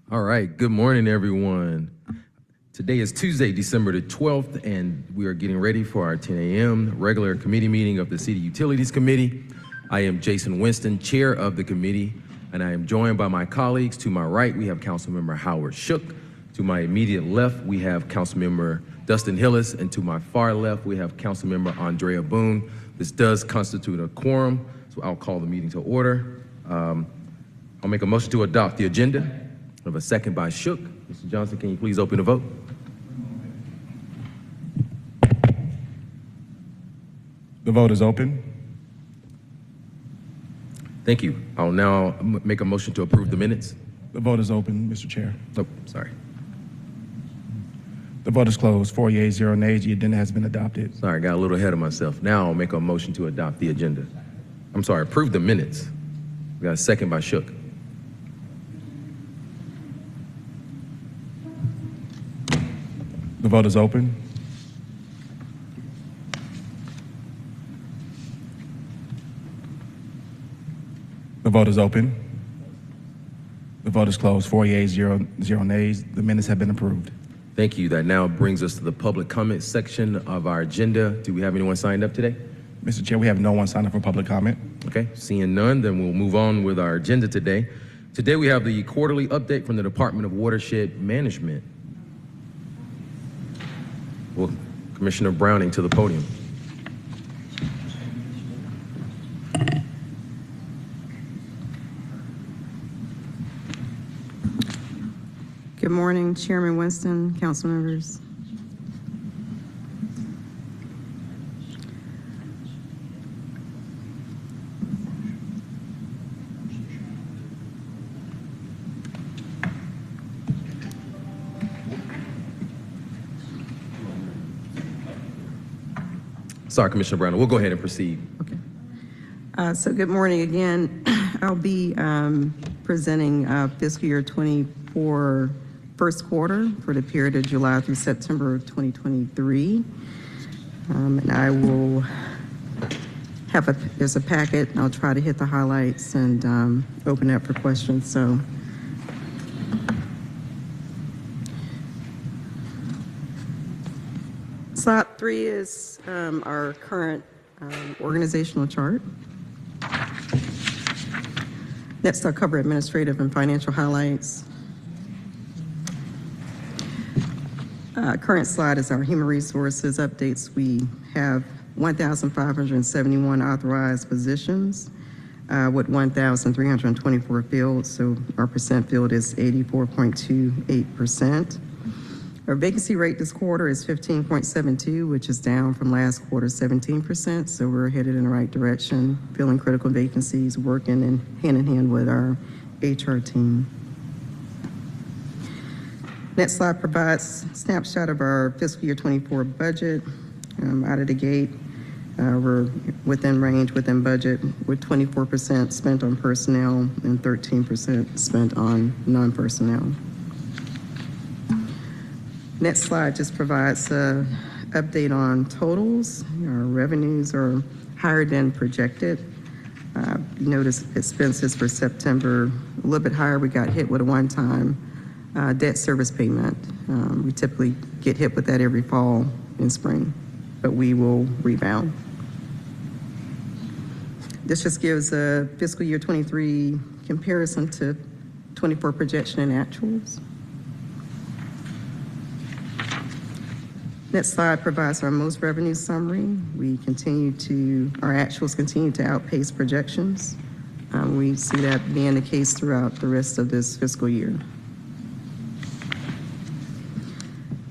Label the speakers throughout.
Speaker 1: All right, good morning, everyone. Today is Tuesday, December the 12th, and we are getting ready for our 10 a.m. regular committee meeting of the City Utilities Committee. I am Jason Winston, chair of the committee, and I am joined by my colleagues. To my right, we have Councilmember Howard Shook. To my immediate left, we have Councilmember Dustin Hillis, and to my far left, we have Councilmember Andrea Boone. This does constitute a quorum, so I'll call the meeting to order. I'll make a motion to adopt the agenda. I have a second by Shook. Mr. Johnson, can you please open the vote?
Speaker 2: The vote is open.
Speaker 1: Thank you. I'll now make a motion to approve the minutes.
Speaker 2: The vote is open, Mr. Chair.
Speaker 1: Oh, sorry.
Speaker 2: The vote is closed. 4 yeas, 0 nays. The agenda has been adopted.
Speaker 1: Sorry, I got a little ahead of myself. Now I'll make a motion to adopt the agenda. I'm sorry, approve the minutes. We got a second by Shook.
Speaker 2: The vote is open. The vote is open. The vote is closed. 4 yeas, 0 nays. The minutes have been approved.
Speaker 1: Thank you. That now brings us to the public comment section of our agenda. Do we have anyone signed up today?
Speaker 2: Mr. Chair, we have no one signed up for public comment.
Speaker 1: Okay, seeing none, then we'll move on with our agenda today. Today we have the quarterly update from the Department of Watershed Management. Well, Commissioner Browning to the podium.
Speaker 3: Good morning, Chairman Winston, council members.
Speaker 1: Sorry, Commissioner Brown, we'll go ahead and proceed.
Speaker 3: Okay. So good morning again. I'll be presenting fiscal year 24 first quarter for the period of July through September of 2023. And I will have there's a packet, and I'll try to hit the highlights and open up for questions. So slide 3 is our current organizational chart. Next, I'll cover administrative and financial highlights. Current slide is our human resources updates. We have 1,571 authorized positions with 1,324 filled, so our percent filled is 84.28%. Our vacancy rate this quarter is 15.72, which is down from last quarter's 17%, so we're headed in the right direction, filling critical vacancies, working hand in hand with our HR team. Next slide provides a snapshot of our fiscal year 24 budget. Out of the gate, we're within range, within budget, with 24% spent on personnel and 13% spent on non-personnel. Next slide just provides an update on totals. Our revenues are higher than projected. You notice expenses for September a little bit higher. We got hit with a one-time debt service payment. We typically get hit with that every fall and spring, but we will rebound. This just gives a fiscal year 23 comparison to 24 projection and actuals. Next slide provides our most revenue summary. Our actuals continue to outpace projections. We see that being the case throughout the rest of this fiscal year.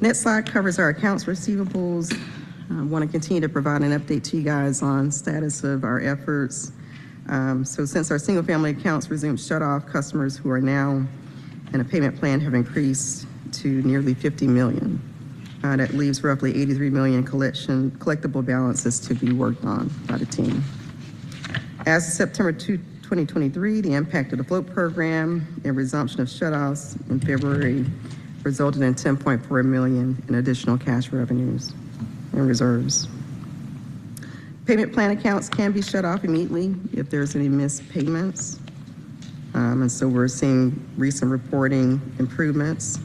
Speaker 3: Next slide covers our accounts receivables. I want to continue to provide an update to you guys on status of our efforts. So since our single family accounts resumed shut off, customers who are now in a payment plan have increased to nearly 50 million. That leaves roughly 83 million collectible balances to be worked on by the team. As of September 2023, the impact of the float program and resumption of shutoffs in February resulted in 10.4 million in additional cash revenues and reserves. Payment plan accounts can be shut off immediately if there's any missed payments. And so we're seeing recent reporting improvements,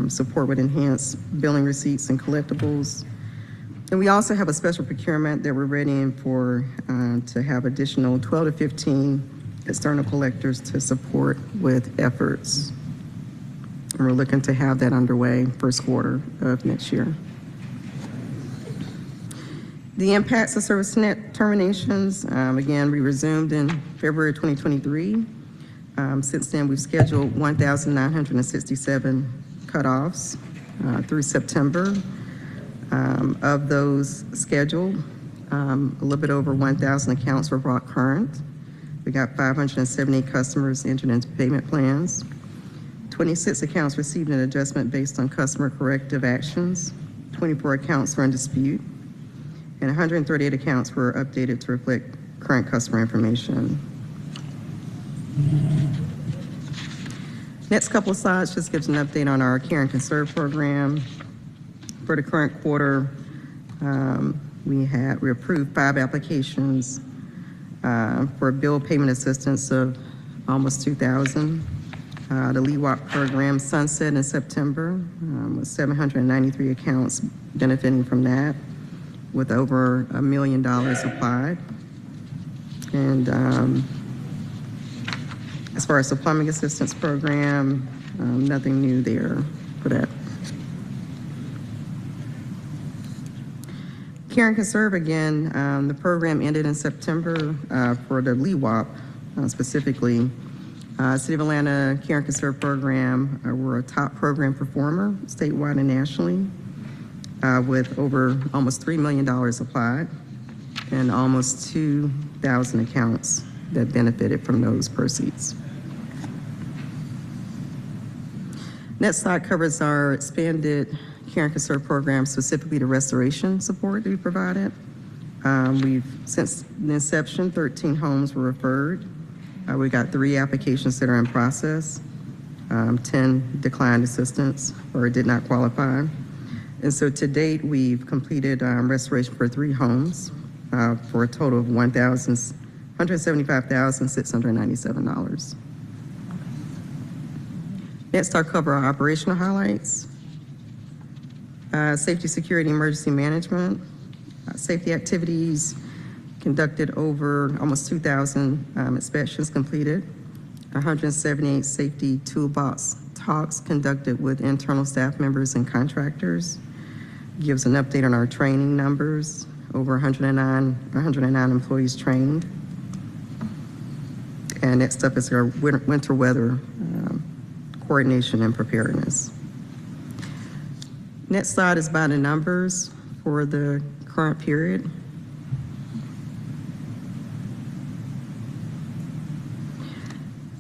Speaker 3: support with enhanced billing receipts and collectibles. And we also have a special procurement that we're readying for to have additional 12 to 15 external collectors to support with efforts. And we're looking to have that underway first quarter of next year. The impacts of service net terminations, again, we resumed in February 2023. Since then, we've scheduled 1,967 cutoffs through September. Of those scheduled, a little bit over 1,000 accounts were brought current. We got 570 customers entered into payment plans. 26 accounts received an adjustment based on customer corrective actions. 24 accounts were in dispute. And 138 accounts were updated to reflect current customer information. Next couple of slides just gives an update on our Care and Conserve program. For the current quarter, we approved 5 applications for bill payment assistance of almost 2,000. The LEWOP program sunset in September with 793 accounts benefiting from that, with over $1 million applied. And as far as the plumbing assistance program, nothing new there for that. Care and Conserve, again, the program ended in September for the LEWOP specifically. City of Atlanta Care and Conserve program, we're a top program performer statewide and nationally with over almost $3 million applied and almost 2,000 accounts that benefited from those proceeds. Next slide covers our expanded Care and Conserve program, specifically the restoration support that we provided. Since the inception, 13 homes were referred. We got 3 applications that are in process, 10 declined assistance or did not qualify. And so to date, we've completed restoration for 3 homes for a total of $175,697. Next, I'll cover our operational highlights. Safety, security, emergency management. Safety activities conducted over almost 2,000 inspections completed. 178 safety toolbox talks conducted with internal staff members and contractors. Gives an update on our training numbers. Over 109 employees trained. And next up is our winter weather coordination and preparedness. Next slide is by the numbers for the current period.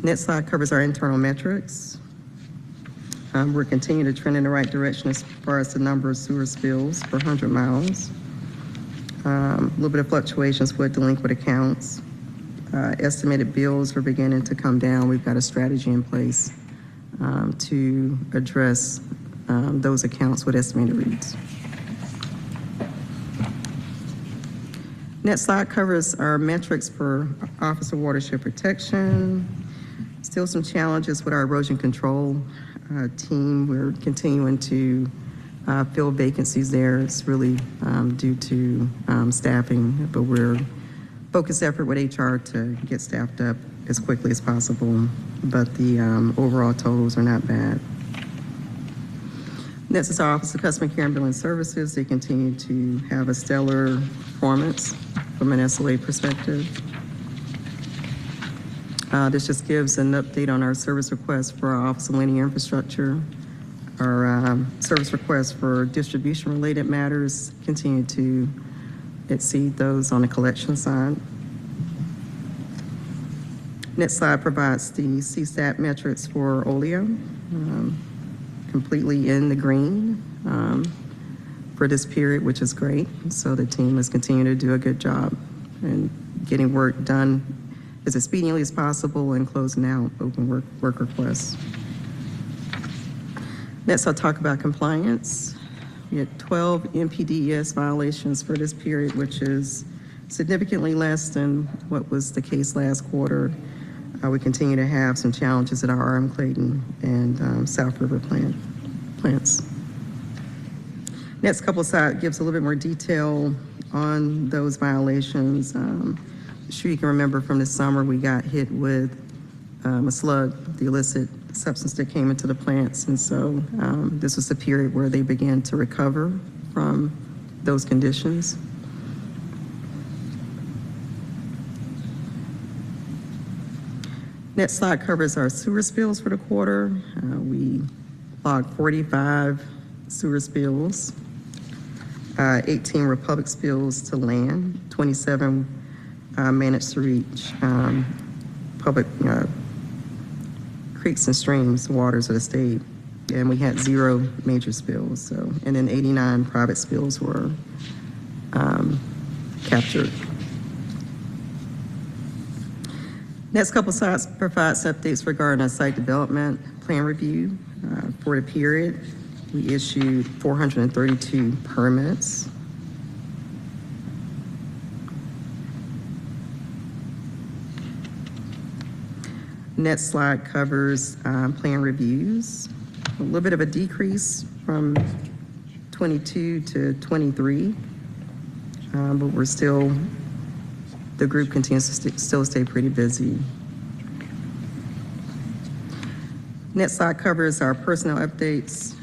Speaker 3: Next slide covers our internal metrics. We're continuing to trend in the right direction as far as the number of sewer spills per 100 miles. A little bit of fluctuations with delinquent accounts. Estimated bills are beginning to come down. We've got a strategy in place to address those accounts with estimated reads. Next slide covers our metrics for Office of Watershed Protection. Still some challenges with our erosion control team. We're continuing to fill vacancies there. It's really due to staffing, but we're focused effort with HR to get staffed up as quickly as possible, but the overall totals are not bad. Next is our Office of Customer Care and Billing Services. They continue to have a stellar performance from an SLA perspective. This just gives an update on our service requests for our Office of Linear Infrastructure. Our service requests for distribution-related matters continue to exceed those on the collection side. Next slide provides the CSAT metrics for OLEA, completely in the green for this period, which is great. So the team is continuing to do a good job in getting work done as expediently as possible and closing out open work requests. Next, I'll talk about compliance. We had 12 NPDES violations for this period, which is significantly less than what was the case last quarter. We continue to have some challenges at our RM Clayton and South River plants. Next couple slides gives a little bit more detail on those violations. I'm sure you can remember from this summer we got hit with a slug, the illicit substance that came into the plants, and so this was the period where they began to recover from those conditions. Next slide covers our sewer spills for the quarter. We logged 45 sewer spills, 18 Republic spills to land, 27 managed to reach public creeks and streams, waters of the state, and we had 0 major spills. So, and then 89 private spills were captured. Next couple slides provides updates regarding our site development plan review. For the period, we issued 432 permits. Next slide covers plan reviews. A little bit of a decrease from 22 to 23, but we're still, the group continues to still stay pretty busy. Next slide covers our personnel updates.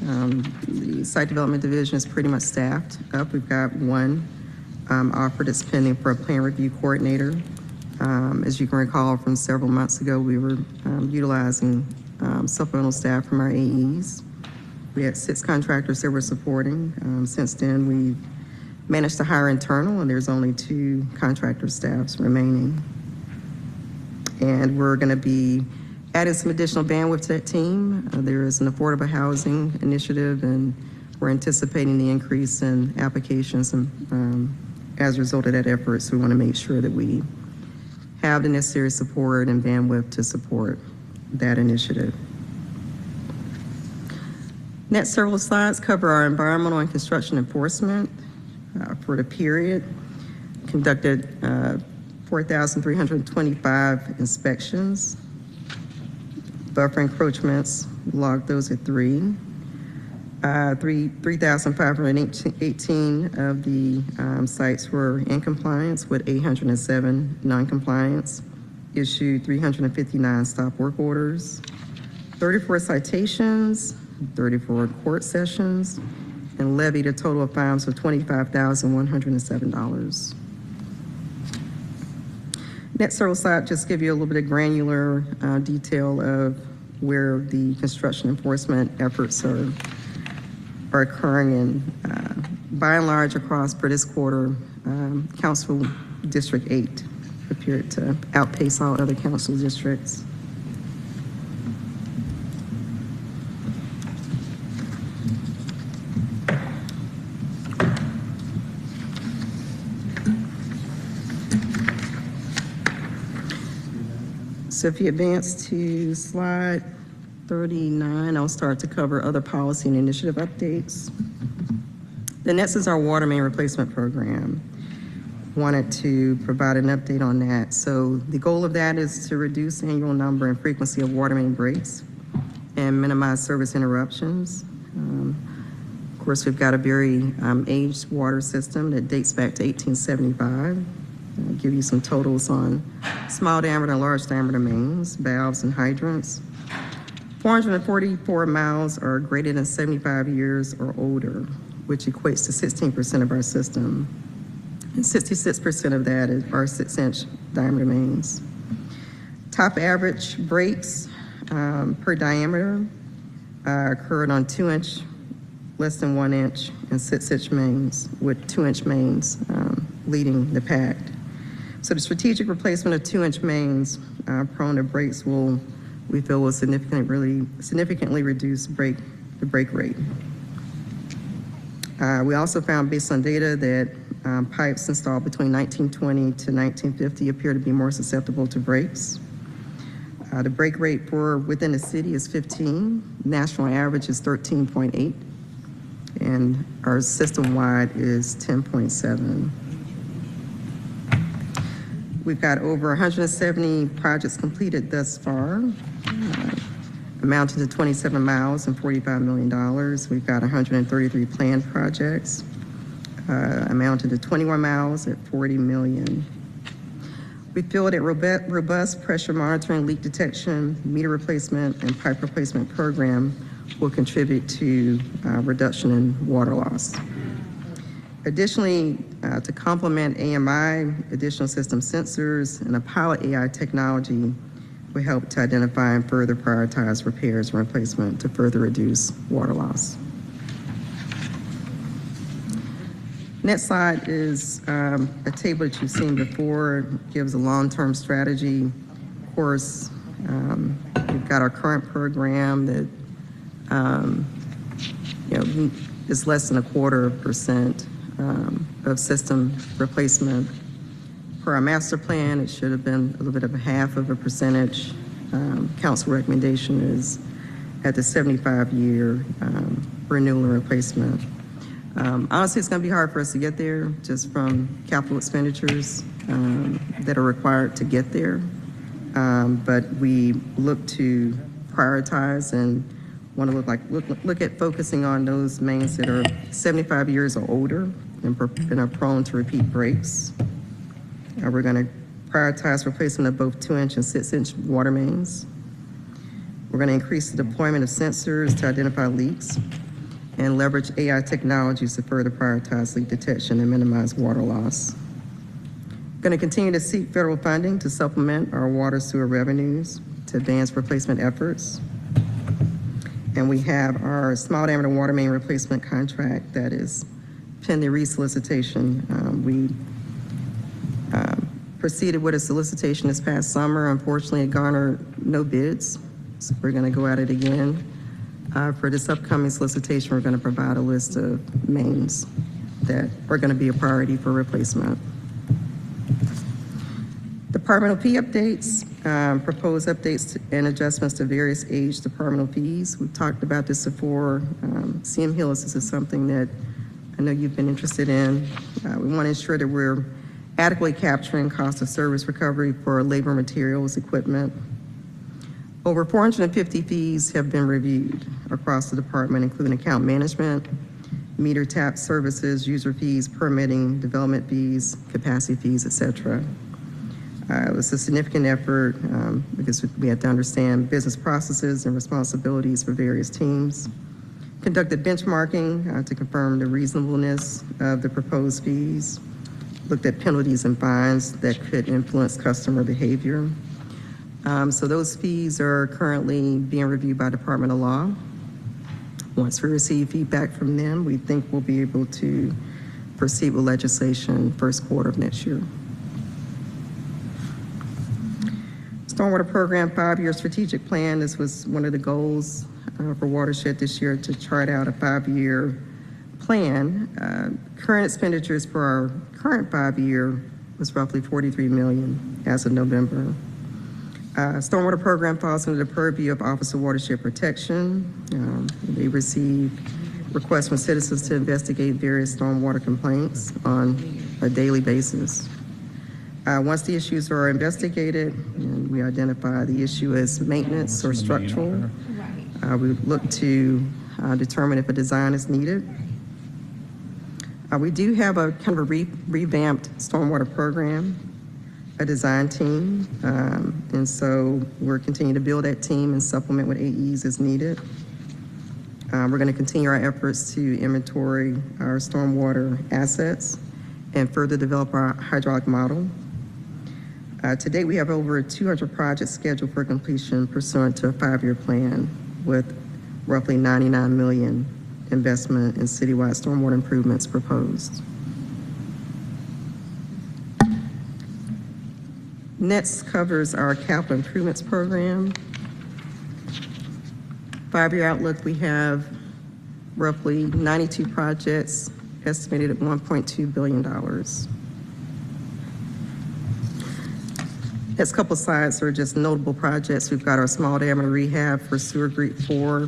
Speaker 3: The site development division is pretty much staffed up. We've got 1 offer that's pending for a plan review coordinator. As you can recall from several months ago, we were utilizing supplemental staff from our AEs. We had 6 contractors that we're supporting. Since then, we've managed to hire internal, and there's only 2 contractor staffs remaining. And we're going to be adding some additional bandwidth to that team. There is an affordable housing initiative, and we're anticipating the increase in applications and, as a result of that effort. So we want to make sure that we have the necessary support and bandwidth to support that initiative. Next several slides cover our environmental and construction enforcement for the period. Conducted 4,325 inspections. Buffer encroachments, logged those at 3. 3,518 of the sites were in compliance, with 807 non-compliance. Issued 359 stop work orders, 34 citations, 34 court sessions, and levied a total of fines of $25,107. Next several slides just give you a little bit of granular detail of where the construction enforcement efforts are occurring, and by and large across for this quarter, Council District 8 appeared to outpace all other council districts. So if you advance to slide 39, I'll start to cover other policy and initiative updates. The next is our water main replacement program. Wanted to provide an update on that. So the goal of that is to reduce annual number and frequency of water main breaks and minimize service interruptions. Of course, we've got a very aged water system that dates back to 1875. I'll give you some totals on small diameter and large diameter mains, valves, and hydrants. 444 miles are greater than 75 years or older, which equates to 16% of our system. And 66% of that are 6-inch diameter mains. Top average breaks per diameter occurred on 2-inch, less than 1-inch, and 6-inch mains, with 2-inch mains leading the pack. So the strategic replacement of 2-inch mains prone to breaks we feel will significantly reduce the break rate. We also found, based on data, that pipes installed between 1920 to 1950 appear to be more susceptible to breaks. The break rate for within the city is 15. National average is 13.8, and our system-wide is 10.7. We've got over 170 projects completed thus far, amounting to 27 miles and $45 million. We've got 133 planned projects, amounting to 21 miles at $40 million. We feel that robust pressure monitoring, leak detection, meter replacement, and pipe replacement program will contribute to reduction in water loss. Additionally, to complement AMI, additional system sensors and a pilot AI technology will help to identify and further prioritize repairs and replacement to further reduce water loss. Next slide is a table that you've seen before. It gives a long-term strategy. Of course, we've got our current program that is less than 0.25% of system replacement. For our master plan, it should have been a little bit of a half of a percentage. Council recommendation is at the 75-year renewal and replacement. Honestly, it's going to be hard for us to get there just from capital expenditures that are required to get there. But we look to prioritize and want to look at focusing on those mains that are 75 years or older and are prone to repeat breaks. We're going to prioritize replacement of both 2-inch and 6-inch water mains. We're going to increase the deployment of sensors to identify leaks and leverage AI technologies to further prioritize leak detection and minimize water loss. We're going to continue to seek federal funding to supplement our water sewer revenues to advance replacement efforts. And we have our small diameter water main replacement contract that is pending resolicitation. We proceeded with a solicitation this past summer. Unfortunately, it garnered no bids, so we're going to go at it again. For this upcoming solicitation, we're going to provide a list of mains that are going to be a priority for replacement. Departmental fee updates, proposed updates and adjustments to various age departmental fees. We've talked about this before. CM Hillis, this is something that I know you've been interested in. We want to ensure that we're adequately capturing cost of service recovery for labor, materials, equipment. Over 450 fees have been reviewed across the department, including account management, meter tap services, user fees, permitting, development fees, capacity fees, et cetera. It was a significant effort because we had to understand business processes and responsibilities for various teams. Conducted benchmarking to confirm the reasonableness of the proposed fees. Looked at penalties and fines that could influence customer behavior. So those fees are currently being reviewed by Department of Law. Once we receive feedback from them, we think we'll be able to proceed with legislation first quarter of next year. Stormwater Program 5-year strategic plan. This was one of the goals for Watershed this year, to chart out a 5-year plan. Current expenditures for our current 5-year was roughly $43 million as of November. Stormwater Program falls under the purview of Office of Watershed Protection. They receive requests from citizens to investigate various stormwater complaints on a daily basis. Once the issues are investigated and we identify the issue as maintenance or structural, we look to determine if a design is needed. We do have a kind of a revamped stormwater program, a design team, and so we're continuing to build that team and supplement with AEs as needed. We're going to continue our efforts to inventory our stormwater assets and further develop our hydraulic model. To date, we have over 200 projects scheduled for completion pursuant to a 5-year plan with roughly $99 million investment in citywide stormwater improvements proposed. Next covers our capital improvements program. 5-year outlook, we have roughly 92 projects estimated at $1.2 billion. Next couple slides are just notable projects. We've got our small diameter rehab for Sewer Group 4,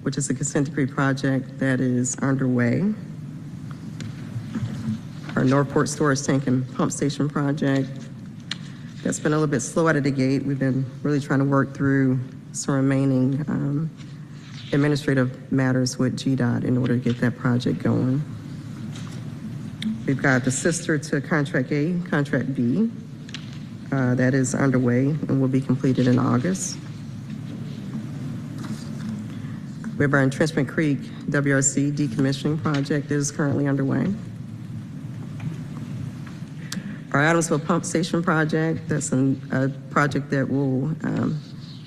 Speaker 3: which is a consent decree project that is underway. Our Northport Storage Tank and Pump Station project, That's been a little bit slow out of the gate. We've been really trying to work through some remaining administrative matters with GDOT in order to get that project going. We've got the sister to Contract A, Contract B. That is underway and will be completed in August. We have our Entrenchment Creek WRC decommissioning project that is currently underway. Our Adamsville Pump Station project, that's a project that we'll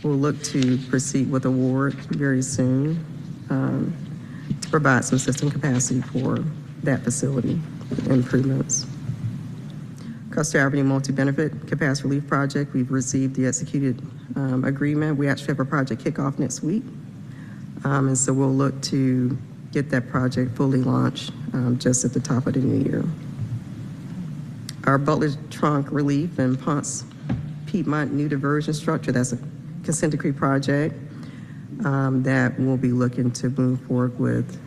Speaker 3: look to proceed with award very soon to provide some system capacity for that facility improvements. Custer Avenue Multi-Benefit Capacity Relief Project, we've received the executed agreement. We actually have a project kickoff next week. And so we'll look to get that project fully launched just at the top of the new year. Our Butler Trunk Relief and Ponce Piedmont New Diversion Structure, that's a consent decree project that we'll be looking to move forward with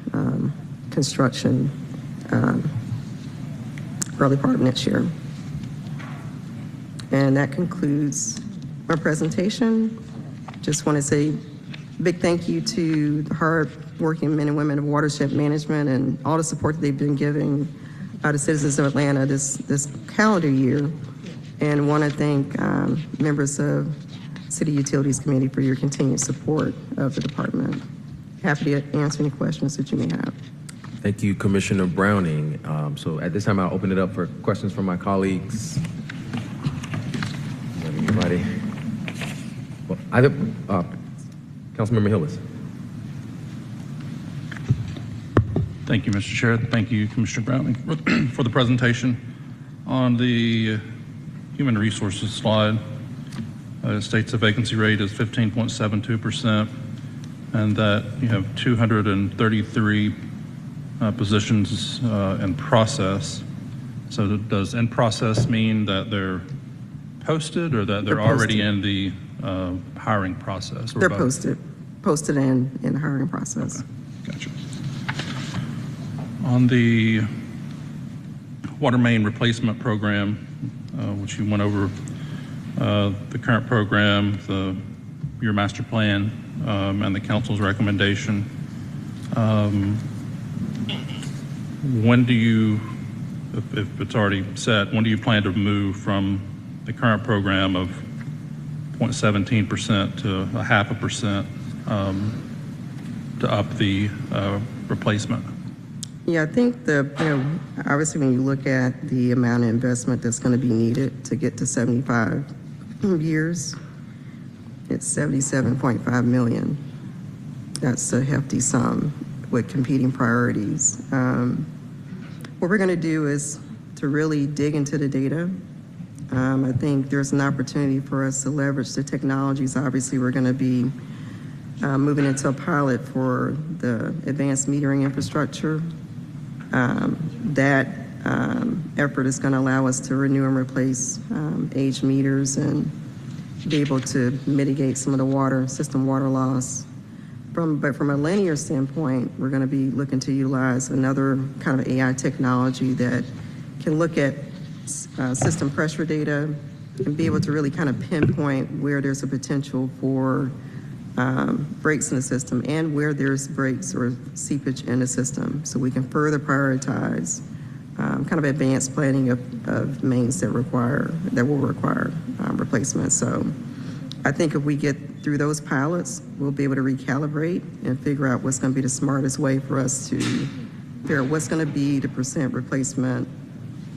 Speaker 3: construction early part of next year. And that concludes my presentation. Just want to say a big thank you to the hard-working men and women of Watershed Management and all the support that they've been giving the citizens of Atlanta this calendar year. And want to thank members of City Utilities Committee for your continued support of the department. Happy to answer any questions that you may have.
Speaker 1: Thank you, Commissioner Browning. So at this time, I'll open it up for questions from my colleagues. Anybody? Well, Councilmember Hillis.
Speaker 4: Thank you, Mr. Chair. Thank you, Commissioner Browning, for the presentation. On the human resources slide, it states the vacancy rate is 15.72%, and that you have 233 positions in process. So does in process mean that they're posted or that they're already in the hiring process? Or
Speaker 3: They're
Speaker 4: both?
Speaker 3: posted in the hiring process.
Speaker 4: Okay. Gotcha. On the water main replacement program, which you went over, the current program, your master plan, and the council's recommendation, when do you, if it's already set, when do you plan to move from the current program of 0.17% to 0.5% to up the replacement?
Speaker 3: Yeah, I think obviously when you look at the amount of investment that's going to be needed to get to 75 years, it's $77.5 million. That's a hefty sum with competing priorities. What we're going to do is to really dig into the data. I think there's an opportunity for us to leverage the technologies. Obviously, we're going to be moving into a pilot for the advanced metering infrastructure. That effort is going to allow us to renew and replace aged meters and be able to mitigate some of the system water loss. But from a linear standpoint, we're going to be looking to utilize another kind of AI technology that can look at system pressure data and be able to really kind of pinpoint where there's a potential for breaks in the system and where there's breaks or seepage in the system, so we can further prioritize kind of advanced planning of mains that will require replacement. So I think if we get through those pilots, we'll be able to recalibrate and figure out what's going to be the smartest way for us to figure out what's going to be the percent replacement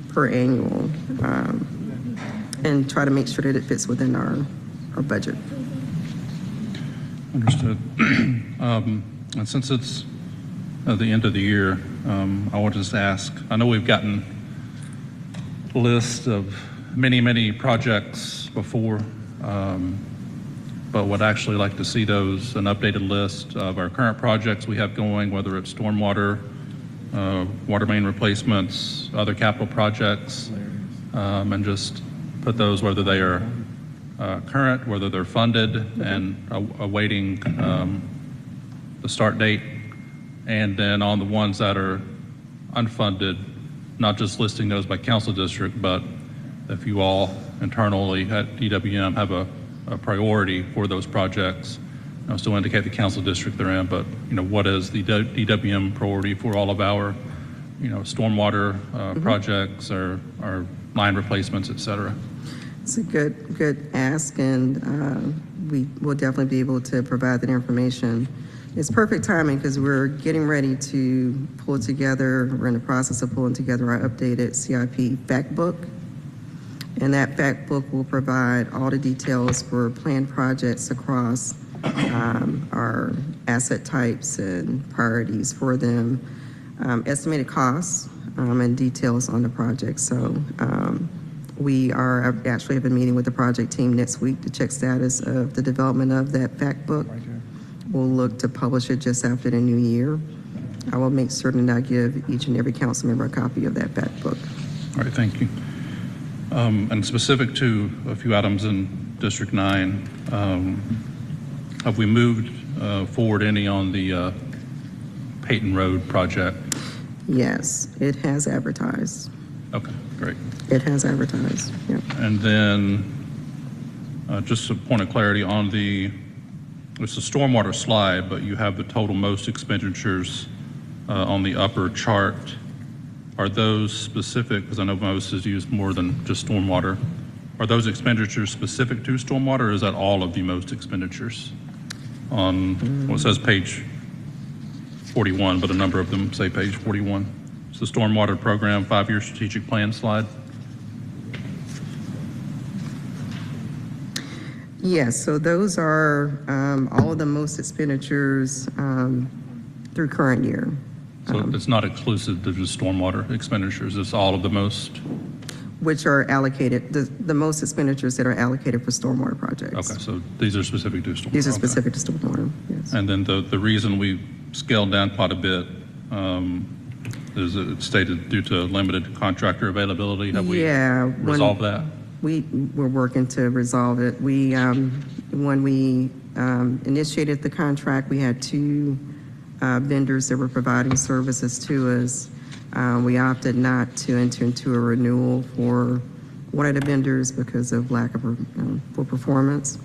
Speaker 3: per annual, and try to make sure that it fits within our budget.
Speaker 4: Understood. And since it's the end of the year, I want to just ask, I know we've gotten a list of many projects before, but would actually like to see an updated list of our current projects we have going, whether it's stormwater, water main replacements, other capital projects, and just put those, whether they are current, whether they're funded and awaiting the start date, and then on the ones that are unfunded, not just listing those by council district, but if you all internally at DWM have a priority for those projects. I'll still indicate the council district they're in, but what is the DWM priority for all of our, stormwater projects or line replacements, et cetera?
Speaker 3: It's a good ask, and we will definitely be able to provide that information. It's perfect timing because we're getting ready to pull together, we're in the process of pulling together our updated CIP fact book. And that fact book will provide all the details for planned projects across our asset types and priorities for them, estimated costs, and details on the project. So we are actually have a meeting with the project team next week to check status of the development of that fact book. We'll look to publish it just after the new year. I will make certain that I give each and every council member a copy of that fact book.
Speaker 4: All right, thank you. And specific to a few items in District 9, have we moved forward any on the Peyton Road project?
Speaker 3: Yes, it has advertised.
Speaker 4: Okay, great.
Speaker 3: It has advertised, yeah.
Speaker 4: And then just a point of clarity on it's a stormwater slide, but you have the total most expenditures on the upper chart. Are those specific, because I know most is used more than just stormwater, are those expenditures specific to stormwater, or is that all of the most expenditures? On, well, it says page 41, but a number of them say page 41. It's the stormwater program 5-year strategic plan slide.
Speaker 3: Yes, so those are all of the most expenditures through current year.
Speaker 4: So it's not exclusive to just stormwater expenditures, it's all of the most?
Speaker 3: Which are allocated, the most expenditures that are allocated for stormwater projects.
Speaker 4: Okay, so these are specific to stormwater.
Speaker 3: These are
Speaker 4: Okay.
Speaker 3: specific to stormwater, yes.
Speaker 4: And then the reason we scaled down quite a bit is it stated due to limited contractor availability. Have we resolved that?
Speaker 3: We're working to resolve it. When we initiated the contract, we had 2 vendors that were providing services to us. We opted not to enter into a renewal for one of the vendors because of lack of for performance.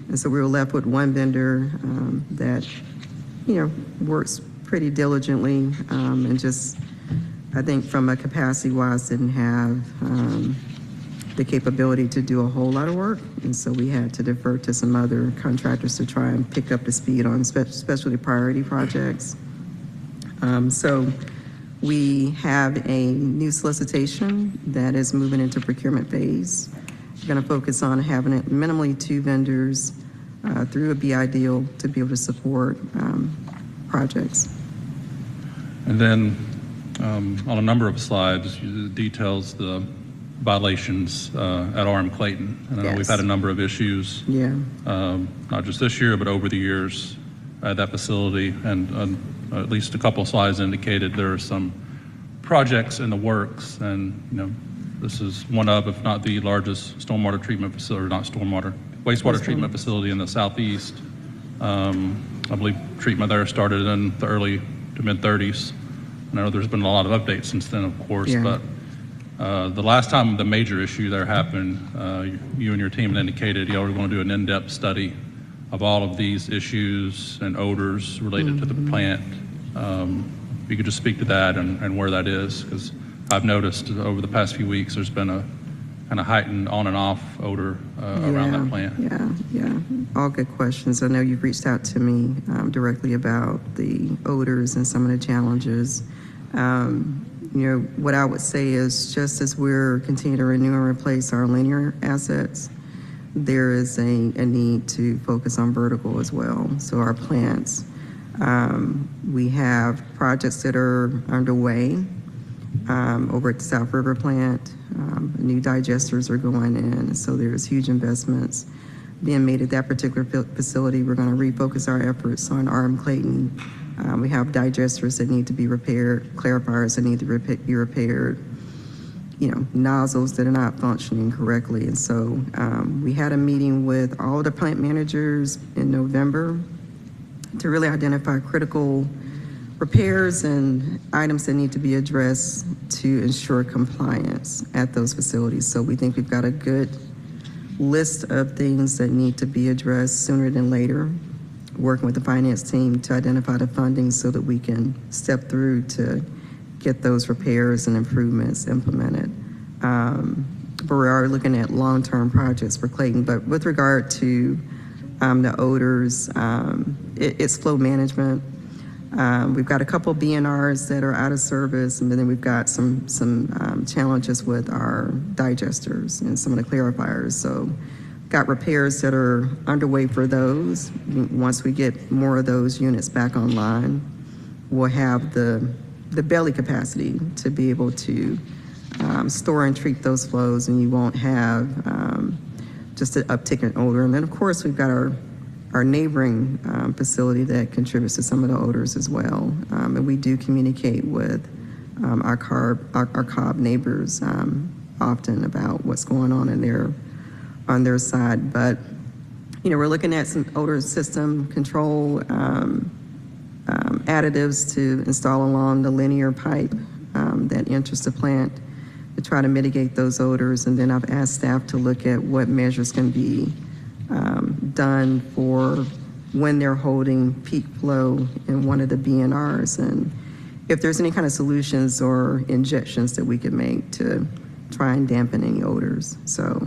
Speaker 3: And so we were left with one vendor that, works pretty diligently and just, I think from a capacity-wise, didn't have the capability to do a whole lot of work. And so we had to defer to some other contractors to try and pick up the speed on especially priority projects. So we have a new solicitation that is moving into procurement phase. We're going to focus on having minimally 2 vendors through a BI deal to be able to support projects.
Speaker 4: And then on a number of slides, it details the violations at RM Clayton. And I know we've
Speaker 3: Yes.
Speaker 4: had a number of issues,
Speaker 3: Yeah.
Speaker 4: not just this year, but over the years at that facility. And at least a couple slides indicated there are some projects in the works. And, this is one of, if not the largest stormwater treatment facility, or not stormwater, wastewater treatment facility in the southeast. I believe treatment there started in the early to mid-30s. I know there's been a lot of updates since then, of course,
Speaker 3: Yeah.
Speaker 4: but the last time the major issue there happened, you and your team indicated you were going to do an in-depth study of all of these issues and odors related to the plant. If you could just speak to that and where that is, because I've noticed over the past few weeks there's been a kind of heightened on and off odor around that plant.
Speaker 3: Yeah. All good questions. I know you've reached out to me directly about the odors and some of the challenges. What I would say is just as we're continuing to renew and replace our linear assets, there is a need to focus on vertical as well. So our plants, we have projects that are underway over at the South River plant. New digesters are going in, so there's huge investments being made at that particular facility. We're going to refocus our efforts on RM Clayton. We have digesters that need to be repaired, clarifiers that need to be repaired, nozzles that are not functioning correctly. And so we had a meeting with all the plant managers in November to really identify critical repairs and items that need to be addressed to ensure compliance at those facilities. So we think we've got a good list of things that need to be addressed sooner than later, working with the finance team to identify the funding so that we can step through to get those repairs and improvements implemented. But we are looking at long-term projects for Clayton. But with regard to the odors, it's flow management. We've got a couple BNRs that are out of service, and then we've got some challenges with our digesters and some of the clarifiers. So got repairs that are underway for those. Once we get more of those units back online, we'll have the belly capacity to be able to store and treat those flows, and you won't have just an uptick in odor. And then, of course, we've got our neighboring facility that contributes to some of the odors as well. And we do communicate with our COB neighbors often about what's going on on their side. But, we're looking at some odor system control additives to install along the linear pipe that enters the plant to try to mitigate those odors. And then I've asked staff to look at what measures can be done for when they're holding peak flow in one of the BNRs, and if there's any kind of solutions or injections that we could make to try and dampen any odors. So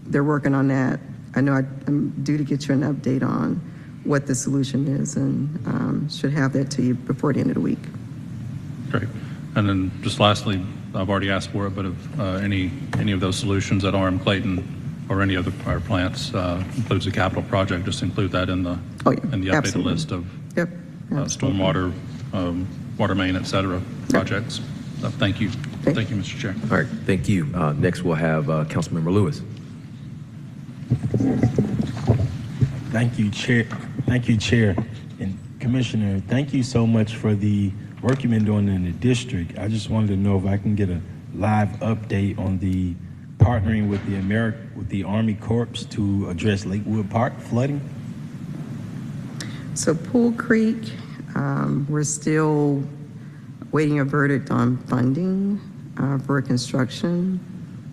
Speaker 3: they're working on that. I know I'm due to get you an update on what the solution is, and should have that to you before the end of the week.
Speaker 4: Great. And then just lastly, I've already asked for it, but if any of those solutions at RM Clayton or any other power plants includes a capital project, just include that in the updated
Speaker 3: Absolutely.
Speaker 4: list of
Speaker 3: Yep.
Speaker 4: stormwater, water main, et cetera, projects. Thank you.
Speaker 3: Okay.
Speaker 4: Thank you, Mr. Chair.
Speaker 1: All right, thank you. Next, we'll have Councilmember Lewis.
Speaker 5: Thank you, Chair. Thank you, Chair. And Commissioner, thank you so much for the work you've been doing in the district. I just wanted to know if I can get a live update on the partnering with the Army Corps to address Lakewood Park flooding.
Speaker 3: So Pool Creek, we're still waiting a verdict on funding for construction.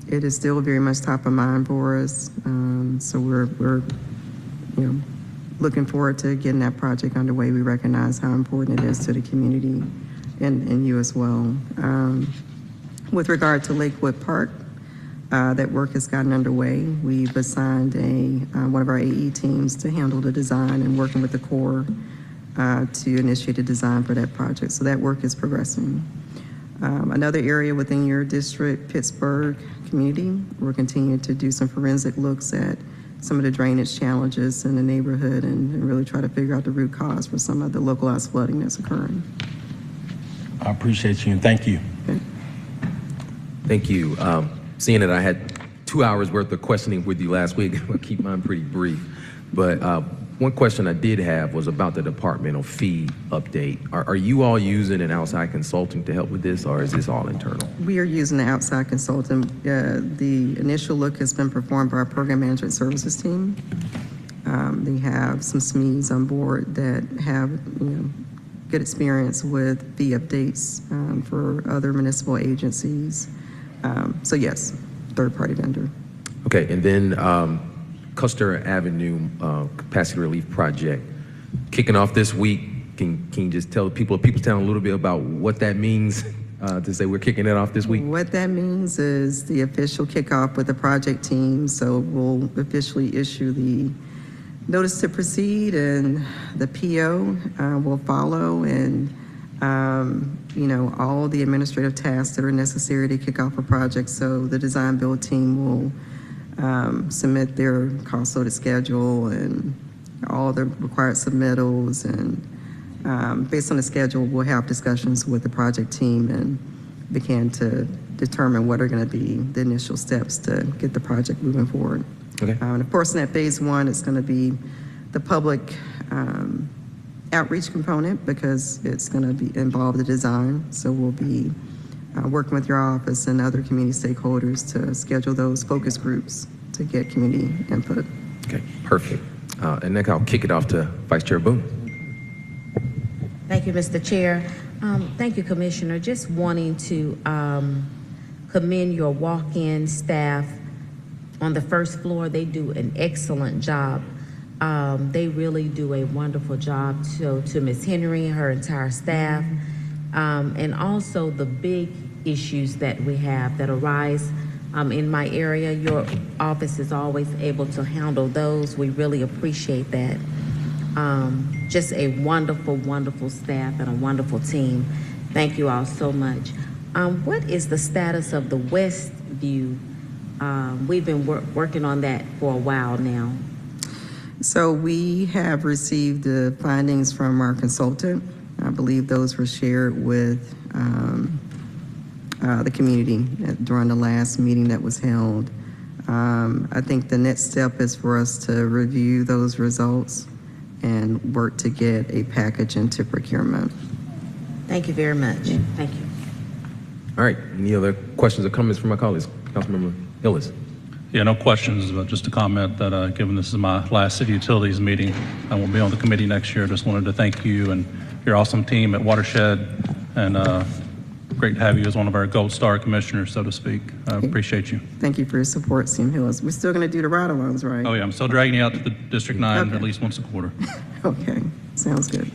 Speaker 3: It is still very much top of mind for us. So we're looking forward to getting that project underway. We recognize how important it is to the community and you as well. With regard to Lakewood Park, that work has gotten underway. We've assigned one of our AE teams to handle the design and working with the Corps to initiate a design for that project. So that work is progressing. Another area within your district, Pittsburgh community, we're continuing to do some forensic looks at some of the drainage challenges in the neighborhood and really try to figure out the root cause for some of the localized flooding that's occurring.
Speaker 5: I appreciate you and thank you.
Speaker 3: Okay.
Speaker 1: Thank you. Seeing that I had 2 hours worth of questioning with you last week, I'll keep mine pretty brief. But one question I did have was about the departmental fee update. Are you all using an outside consultant to help with this, or is this all internal?
Speaker 3: We are using an outside consultant. The initial look has been performed by our program management services team. They have some SMEs on board that have good experience with fee updates for other municipal agencies. So yes, third-party vendor.
Speaker 1: Okay, and then Custer Avenue Capacity Relief Project kicking off this week. Can you just tell people of Peoplestown a little bit about what that means to say we're kicking it off this week?
Speaker 3: What that means is the official kickoff with the project team. So we'll officially issue the notice to proceed, and the PO will follow, and all the administrative tasks that are necessary to kick off a project. So the design build team will submit their cost-loaded schedule and all the required submittals, and based on the schedule, we'll have discussions with the project team and begin to determine what are going to be the initial steps to get the project moving forward.
Speaker 1: Okay.
Speaker 3: And of course, in that phase one, it's going to be the public outreach component because it's going to be involve the design. So we'll be working with your office and other community stakeholders to schedule those focus groups to get community input.
Speaker 1: Okay, perfect. And then I'll kick it off to Vice Chair Boone.
Speaker 6: Thank you, Mr. Chair. Thank you, Commissioner. Just wanting to commend your walk-in staff on the first floor. They do an excellent job. They really do a wonderful job. So to Ms. Henry and her entire staff, and also the big issues that we have that arise in my area, your office is always able to handle those. We really appreciate that. Just a wonderful, wonderful staff and a wonderful team. Thank you all so much. What is the status of the West View? We've been working on that for a while now.
Speaker 3: So we have received the findings from our consultant. I believe those were shared with the community during the last meeting that was held. I think the next step is for us to review those results and work to get a package into procurement.
Speaker 6: Thank you very much. Thank you.
Speaker 1: All right, any other questions or comments from my colleagues? Councilmember Hillis.
Speaker 4: Yeah, no questions, but just a comment that given this is my last City Utilities meeting, I won't be on the committee next year. Just wanted to thank you and your awesome team at Watershed, and great to have you as one of our Gold Star commissioners, so to speak. I appreciate you.
Speaker 3: Thank you for your support, Sim Hillis. We're still going to do the ride-alongs, right?
Speaker 4: Oh yeah, I'm still dragging you out to the District 9
Speaker 3: Okay.
Speaker 4: at least once a quarter.
Speaker 3: Okay, sounds good.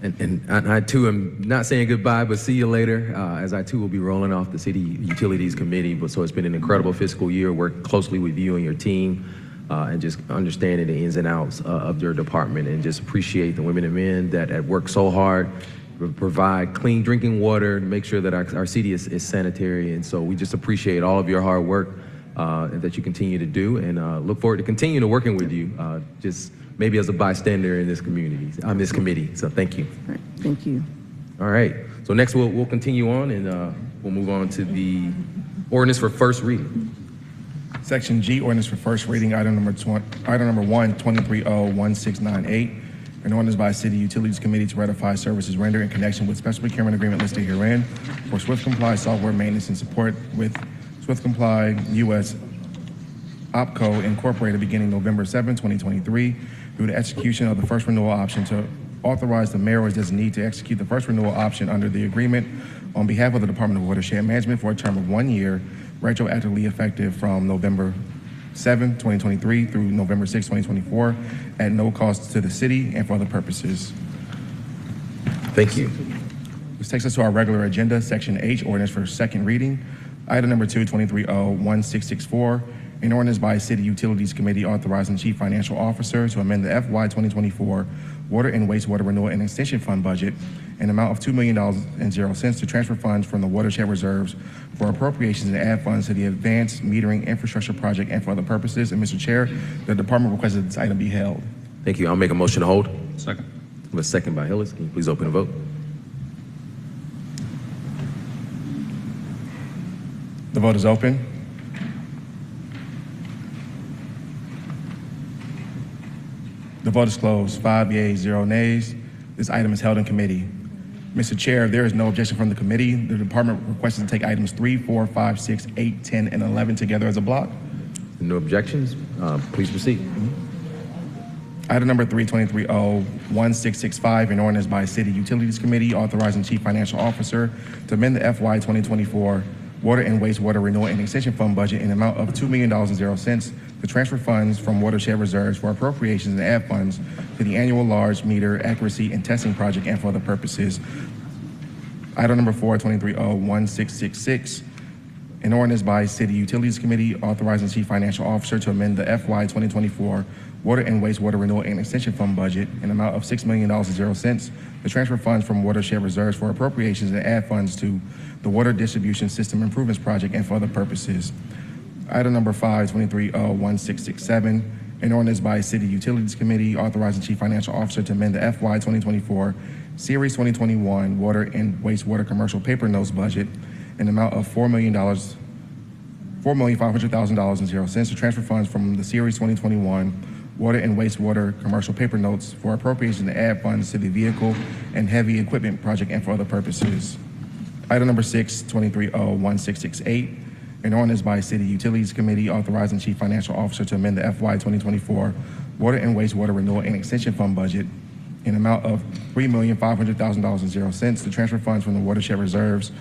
Speaker 1: And I too am not saying goodbye, but see you later, as I too will be rolling off the City Utilities Committee. But so it's been an incredible fiscal year, work closely with you and your team, and just understanding the ins and outs of your department, and just appreciate the women and men that have worked so hard to provide clean drinking water, to make sure that our city is sanitary. And so we just appreciate all of your hard work that you continue to do, and look forward to continuing to working with you, just maybe as a bystander in this community, on this committee. So thank you.
Speaker 3: All right, thank you.
Speaker 1: All right. So next we'll continue on, and we'll move on to the ordinance for first reading.
Speaker 2: Section G, ordinance for first reading, item number 1, 23O1698. An ordinance by City Utilities Committee to ratify services rendered in connection with special procurement agreement listed herein for Swift Comply software maintenance and support with Swift Comply U.S. OpCo Incorporated beginning November 7, 2023, through the execution of the first renewal option to authorize the mayor as designee to execute the first renewal option under the agreement on behalf of the Department of Watershed Management for a term of 1 year, retroactively effective from November 7, 2023 through November 6, 2024, at no cost to the city and for other purposes.
Speaker 1: Thank you.
Speaker 2: This takes us to our regular agenda, Section H, ordinance for second reading. Item number 2, 23O1664, an ordinance by City Utilities Committee authorizing Chief Financial Officer to amend the FY 2024 Water and Wastewater Renewal and Extension Fund budget in the amount of $2 million to transfer funds from the watershed reserves for appropriations and add funds to the advanced metering infrastructure project and for other purposes. And Mr. Chair, the department requested this item be held.
Speaker 1: Thank you. I'll make a motion to hold.
Speaker 4: Second.
Speaker 1: With a second by Hillis. Can you please open the vote?
Speaker 2: The vote is open. The vote is closed. 5 yeas, 0 nays. This item is held in committee. Mr. Chair, if there is no objection from the committee, the department requests to take items 3, 4, 5, 6, 8, 10, and 11 together as a block.
Speaker 1: No objections? Please proceed.
Speaker 2: Item number 3, 23O1665, an ordinance by City Utilities Committee authorizing Chief Financial Officer to amend the FY 2024 Water and Wastewater Renewal and Extension Fund budget in the amount of $2 million to transfer funds from watershed reserves for appropriations and add funds to the annual large meter accuracy and testing project and for other purposes. Item number 4, 23O1666, an ordinance by City Utilities Committee authorizing Chief Financial Officer to amend the FY 2024 Water and Wastewater Renewal and Extension Fund budget in the amount of $6 million to transfer funds from watershed reserves for appropriations and add funds to the Water Distribution System Improvements Project and for other purposes. Item number 5, 23O1667, an ordinance by City Utilities Committee authorizing Chief Financial Officer to amend the FY 2024 Series 2021 Water and Wastewater Commercial Paper Notes budget in the amount of $4,500,000 to transfer funds from the Series 2021 Water and Wastewater Commercial Paper Notes for appropriation to add funds to the Vehicle and Heavy Equipment Project and for other purposes. Item number 6, 23O1668, an ordinance by City Utilities Committee authorizing Chief Financial Officer to amend the FY 2024 Water and Wastewater Renewal and Extension Fund budget in amount of $3,500,000 to transfer funds from the watershed reserves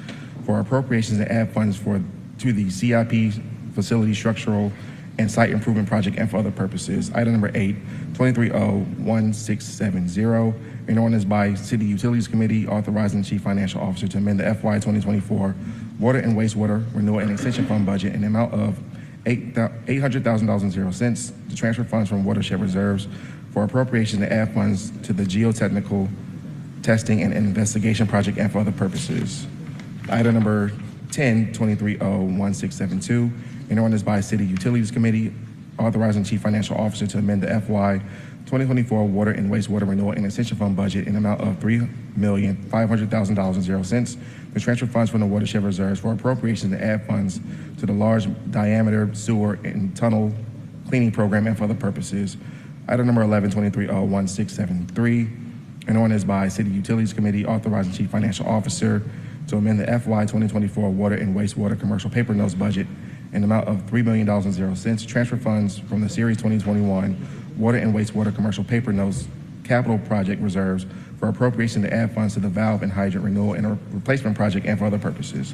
Speaker 2: for appropriations and add funds to the CIP facility structural and site improvement project and for other purposes. Item number 8, 23-01670, an ordinance by City Utilities Committee authorizing the Chief Financial Officer to amend the FY 2024 Water and Wastewater Renewal and Extension Fund budget in the amount of $800,000.00 to transfer funds from watershed reserves for appropriation to add funds to the geotechnical testing and investigation project and for other purposes. Item number 10, 23-01672, an ordinance by City Utilities Committee authorizing Chief Financial Officer to amend the FY 2024 Water and Wastewater Renewal and Extension Fund budget in the amount of $3,500,000.00 to transfer funds from the watershed reserves for appropriation to add funds to the large diameter sewer and tunnel cleaning program and for other purposes. Item number 11, 23-01673, an ordinance by City Utilities Committee authorizing Chief Financial Officer to amend the FY 2024 Water and Wastewater Commercial Paper Notes budget in the amount of $3 million.00 to transfer funds from the Series 2021 Water and Wastewater Commercial Paper Notes capital project reserves for appropriation to add funds to the valve and hydrant renewal and replacement project and for other purposes.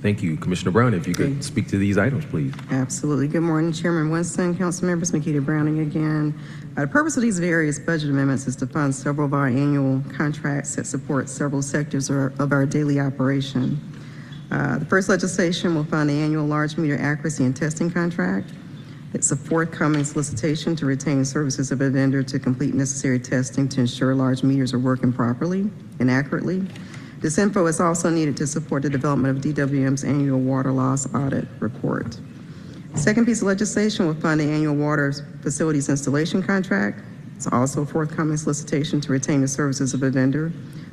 Speaker 1: Thank you. Commissioner Brown, if you could speak to these items, please.
Speaker 3: Absolutely. Good morning, Chairman Winston, council members, Makita Browning again. The purpose of these various budget amendments is to fund several of our annual contracts that support several sectors of our daily operation. The first legislation will fund the annual large meter accuracy and testing contract. It's a forthcoming solicitation to retain services of a vendor to complete necessary testing to ensure large meters are working properly and accurately. This info is also needed to support the development of DWM's annual water loss audit report. Second piece of legislation will fund the annual water facilities installation contract. It's also a forthcoming solicitation to retain the services of a vendor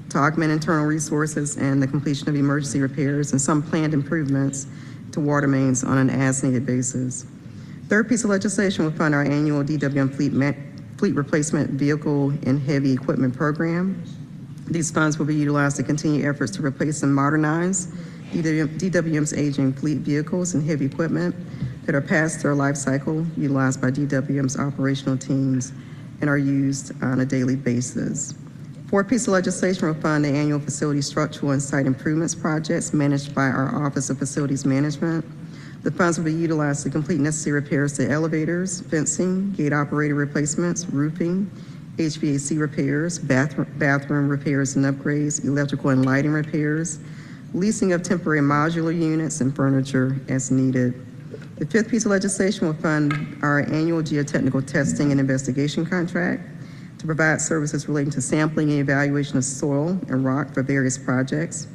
Speaker 3: to augment internal resources and the completion of emergency repairs and some planned improvements to water mains on an as-needed basis. Third piece of legislation will fund our annual DWM fleet replacement vehicle and heavy equipment program. These funds will be utilized to continue efforts to replace and modernize DWM's aging fleet vehicles and heavy equipment that are past their life cycle, utilized by DWM's operational teams and are used on a daily basis. Fourth piece of legislation will fund the annual facility structural and site improvements projects managed by our Office of Facilities Management. The funds will be utilized to complete necessary repairs to elevators, fencing, gate operator replacements, roofing, HVAC repairs, bathroom repairs and upgrades, electrical and lighting repairs, leasing of temporary modular units and furniture as needed. The fifth piece of legislation will fund our annual geotechnical testing and investigation contract to provide services relating to sampling and evaluation of soil and rock for various projects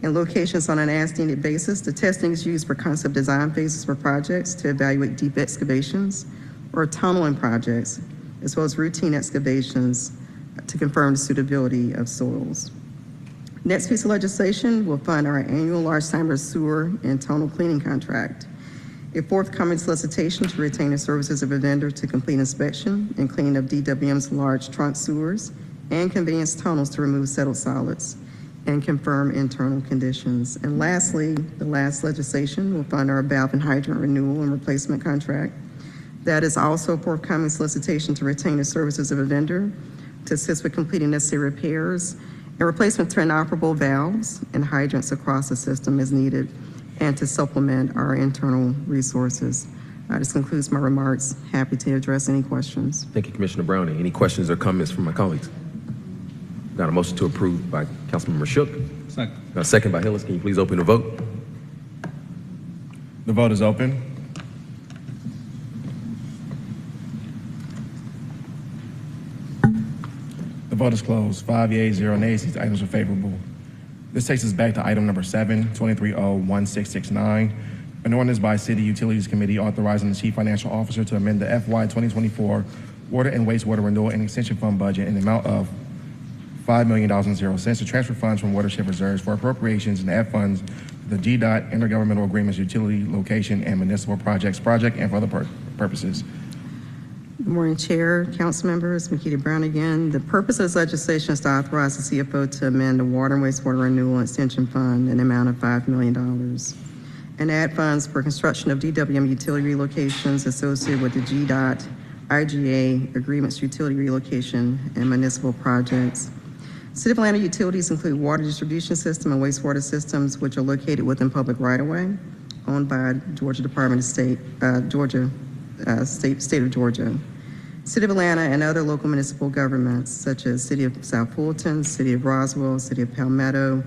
Speaker 3: and locations on an as-needed basis. The testing is used for concept design phases for projects to evaluate deep excavations or tunneling projects, as well as routine excavations to confirm the suitability of soils. Next piece of legislation will fund our annual large diameter sewer and tunnel cleaning contract. A forthcoming solicitation to retain the services of a vendor to complete inspection and cleaning of DWM's large trunk sewers and conveyance tunnels to remove settled solids and confirm internal conditions. And lastly, the last legislation will fund our valve and hydrant renewal and replacement contract. That is also a forthcoming solicitation to retain the services of a vendor to assist with completing necessary repairs and replacement to inoperable valves and hydrants across the system as needed, and to supplement our internal resources. This concludes my remarks. Happy to address any questions.
Speaker 1: Thank you, Commissioner Browning. Any questions or comments from my colleagues? Got a motion to approve by Councilmember Shook.
Speaker 4: Second.
Speaker 1: Got a second by Hillis. Can you please open the vote?
Speaker 2: The vote is open. The vote is closed. 5 yeas, 0 nays. These items are favorable. This takes us back to item number 7, 23-01669, an ordinance by City Utilities Committee authorizing the Chief Financial Officer to amend the FY 2024 Water and Wastewater Renewal and Extension Fund budget in the amount of $5 million.00 to transfer funds from watershed reserves for appropriations and add funds to the GDOT Intergovernmental Agreements Utility Location and Municipal Projects project and for other purposes.
Speaker 3: Good morning, Chair, council members, Makita Brown again. The purpose of this legislation is to authorize the CFO to amend the Water and Wastewater Renewal and Extension Fund in the amount of $5 million and add funds for construction of DWM utility relocations associated with the GDOT IGA Agreements Utility Relocation and Municipal Projects. City of Atlanta utilities include water distribution system and wastewater systems, which are located within public right-of-way, owned by Georgia Department of State, Georgia state of Georgia. City of Atlanta and other local municipal governments such as City of South Fulton, City of Roswell, City of Palmetto,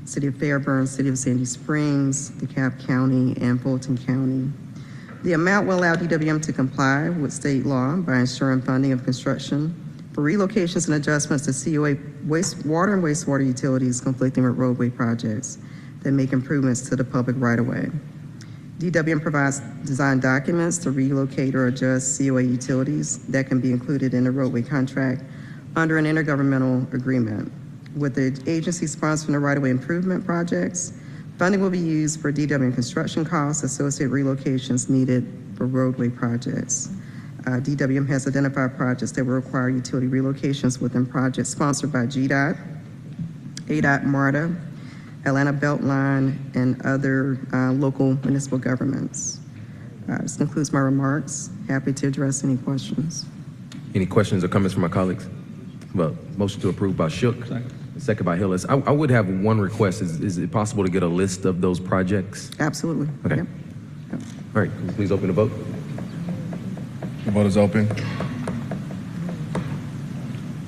Speaker 3: City of Fairburn, City of Sandy Springs, DeKalb County, and Fulton County. The amount will allow DWM to comply with state law by ensuring funding of construction for relocations and adjustments to COA water and wastewater utilities conflicting with roadway projects that make improvements to the public right-of-way. DWM provides design documents to relocate or adjust COA utilities that can be included in the roadway contract under an intergovernmental agreement. With the agency sponsoring the right-of-way improvement projects, funding will be used for DWM construction costs, associated relocations needed for roadway projects. DWM has identified projects that will require utility relocations within projects sponsored by GDOT, ADOT, MARTA, Atlanta Beltline, and other local municipal governments. This concludes my remarks. Happy to address any questions.
Speaker 1: Any questions or comments from my colleagues? Well, motion to approve by Shook, second by Hillis. I would have one request. Is it possible to get a list of those projects?
Speaker 3: Absolutely.
Speaker 1: Okay.
Speaker 3: Yep.
Speaker 1: All right, can you please open the vote?
Speaker 2: The vote is open. The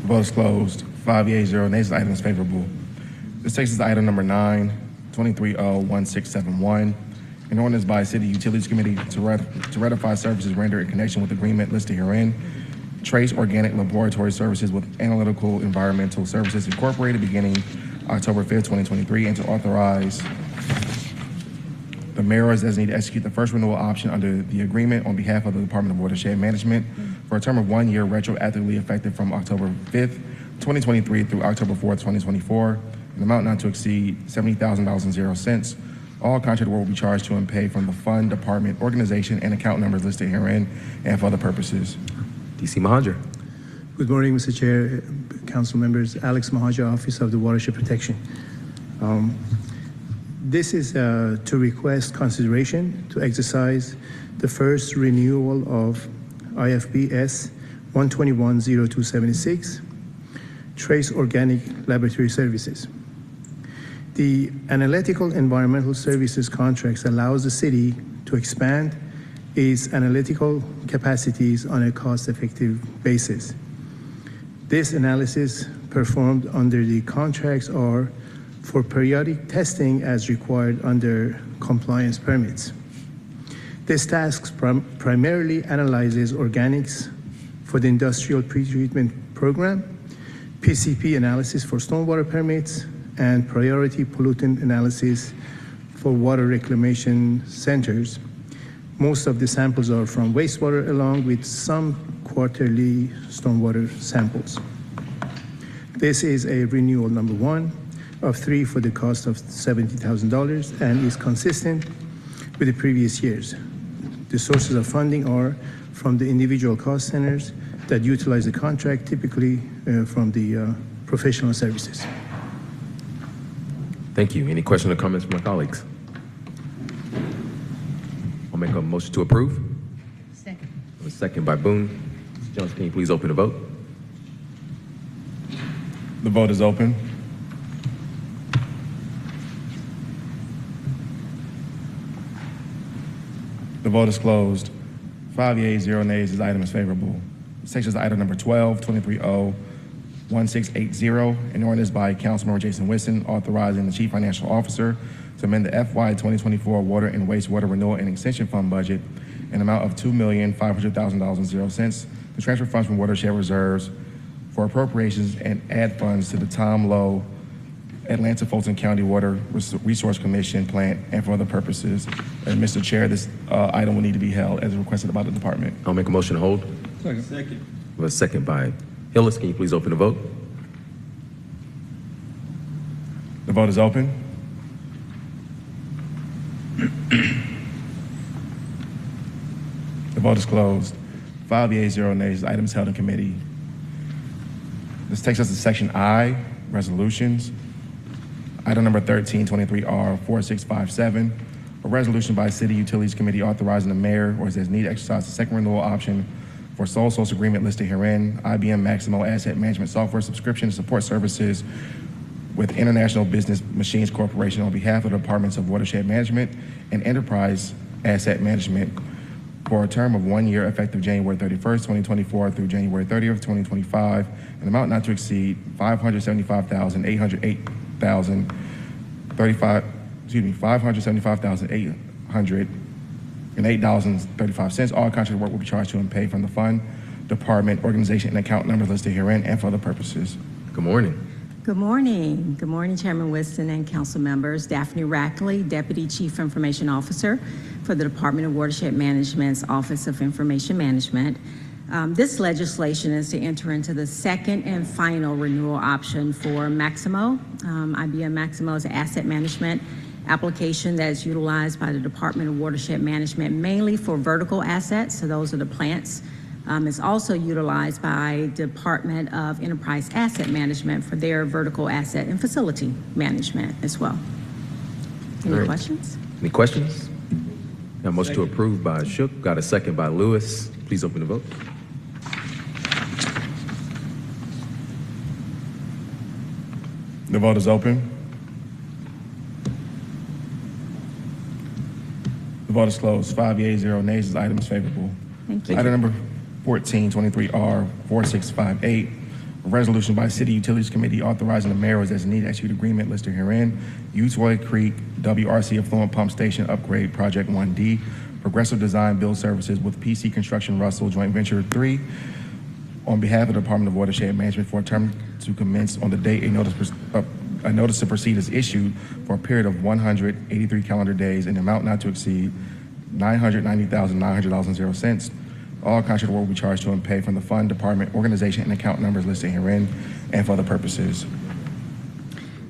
Speaker 2: vote is closed. 5 yeas, 0 nays. The item is favorable. This takes us to item number 9, 23-01671. An ordinance by City Utilities Committee to ratify services rendered in connection with the agreement listed herein. Trace Organic Laboratory Services with Analytical Environmental Services Incorporated beginning October 5th, 2023, and to authorize the mayor as designated to execute the first renewal option under the agreement on behalf of the Department of Watershed Management for a term of 1 year retroactively effective from October 5th, 2023 through October 4th, 2024, an amount not to exceed $70,000.00. All contract work will be charged to and paid from the fund, department, organization, and account numbers listed herein and for other purposes.
Speaker 1: DC Mahajer.
Speaker 7: Good morning, Mr. Chair, council members. Alex Mahaja, Office of the Watershed Protection. This is to request consideration to exercise the first renewal of IFBS 121-0276, Trace Organic Laboratory Services. The Analytical Environmental Services contracts allows the city to expand its analytical capacities on a cost-effective basis. This analysis performed under the contracts are for periodic testing as required under compliance permits. This task primarily analyzes organics for the industrial pretreatment program, PCP analysis for stormwater permits, and priority pollutant analysis for water reclamation centers. Most of the samples are from wastewater along with some quarterly stormwater samples. This is a renewal number 1 of 3 for the cost of $70,000 and is consistent with the previous years. The sources of funding are from the individual cost centers that utilize the contract, typically from the professional services.
Speaker 1: Thank you. Any questions or comments from my colleagues? I'll make a motion to approve.
Speaker 6: Second.
Speaker 1: A second by Boone. Mr. Jones, can you please open the vote?
Speaker 2: The vote is open. The vote is closed. 5 yeas, 0 nays. This item is favorable. This takes us to item number 12, 23-01680, an ordinance by Councilmember Jason Winston authorizing the Chief Financial Officer to amend the FY 2024 Water and Wastewater Renewal and Extension Fund budget in amount of $2,500,000.00 to transfer funds from watershed reserves for appropriations and add funds to the Tom Lowe Atlanta Fulton County Water Resource Commission plant and for other purposes. And Mr. Chair, this item will need to be held as requested by the department.
Speaker 1: I'll make a motion to hold.
Speaker 5: Second.
Speaker 1: A second by Hillis. Can you please open the vote?
Speaker 2: The vote is open. The vote is closed. 5 yeas, 0 nays. The item is held in committee. This takes us to section I, resolutions. Item number 13, 23R4657, a resolution by City Utilities Committee authorizing the mayor or his designee to exercise the second renewal option for sole source agreement listed herein, IBM Maximo Asset Management Software Subscription and Support Services with International Business Machines Corporation on behalf of the Departments of Watershed Management and Enterprise Asset Management for a term of 1 year effective January 31st, 2024 through January 30th, 2025, an amount not to exceed $575,808.35. All contract work will be charged to and paid from the fund, department, organization, and account numbers listed herein and for other purposes.
Speaker 1: Good morning.
Speaker 8: Good morning. Good morning, Chairman Whitson and council members. Daphne Rackley, Deputy Chief Information Officer for the Department of Watershed Management's Office of Information Management. This legislation is to enter into the second and final renewal option for Maximo. IBM Maximo is an asset management application that is utilized by the Department of Watershed Management mainly for vertical assets, so those are the plants. It's also utilized by Department of Enterprise Asset Management for their vertical asset and facility management as well. Any
Speaker 1: All right.
Speaker 8: questions?
Speaker 1: Any questions? Got a motion to approve by Shook, got a second by Lewis. Please open the vote.
Speaker 2: The vote is open. The vote is closed. 5 yeas, 0 nays. This item is favorable.
Speaker 8: Thank you.
Speaker 2: Item number 1423R 4658, a resolution by City Utilities Committee authorizing the mayor as needed execute agreement listed herein. Utoy Creek WRC Affluent Pump Station Upgrade Project 1D, Progressive Design Build Services with PC Construction Russell Joint Venture 3, on behalf of the Department of Watershed Management for a term to commence on the date a notice to proceed is issued for a period of 183 calendar days in an amount not to exceed $990,900.00. All contract work will be charged to and paid from the fund, department, organization, and account numbers listed herein and for other purposes.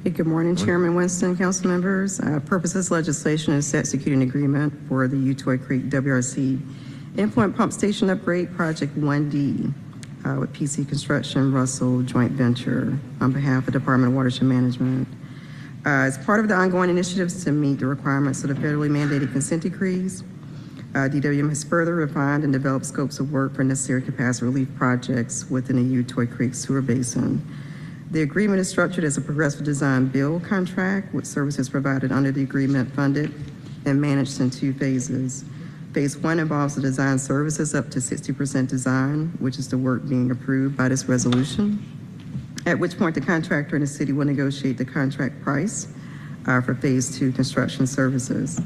Speaker 3: Hey, good morning, Chairman Winston, council members. Purpose of this legislation is to execute an agreement for the Utoy Creek WRC Influent Pump Station Upgrade Project 1D with PC Construction Russell Joint Venture on behalf of the Department of Watershed Management. As part of the ongoing initiatives to meet the requirements of the federally mandated consent decrees, DWM has further refined and developed scopes of work for necessary capacity relief projects within the Utoy Creek Sewer Basin. The agreement is structured as a progressive design build contract with services provided under the agreement funded and managed in 2 phases. Phase 1 involves the design services up to 60% design, which is the work being approved by this resolution, at which point the contractor and the city will negotiate the contract price for Phase 2 construction services.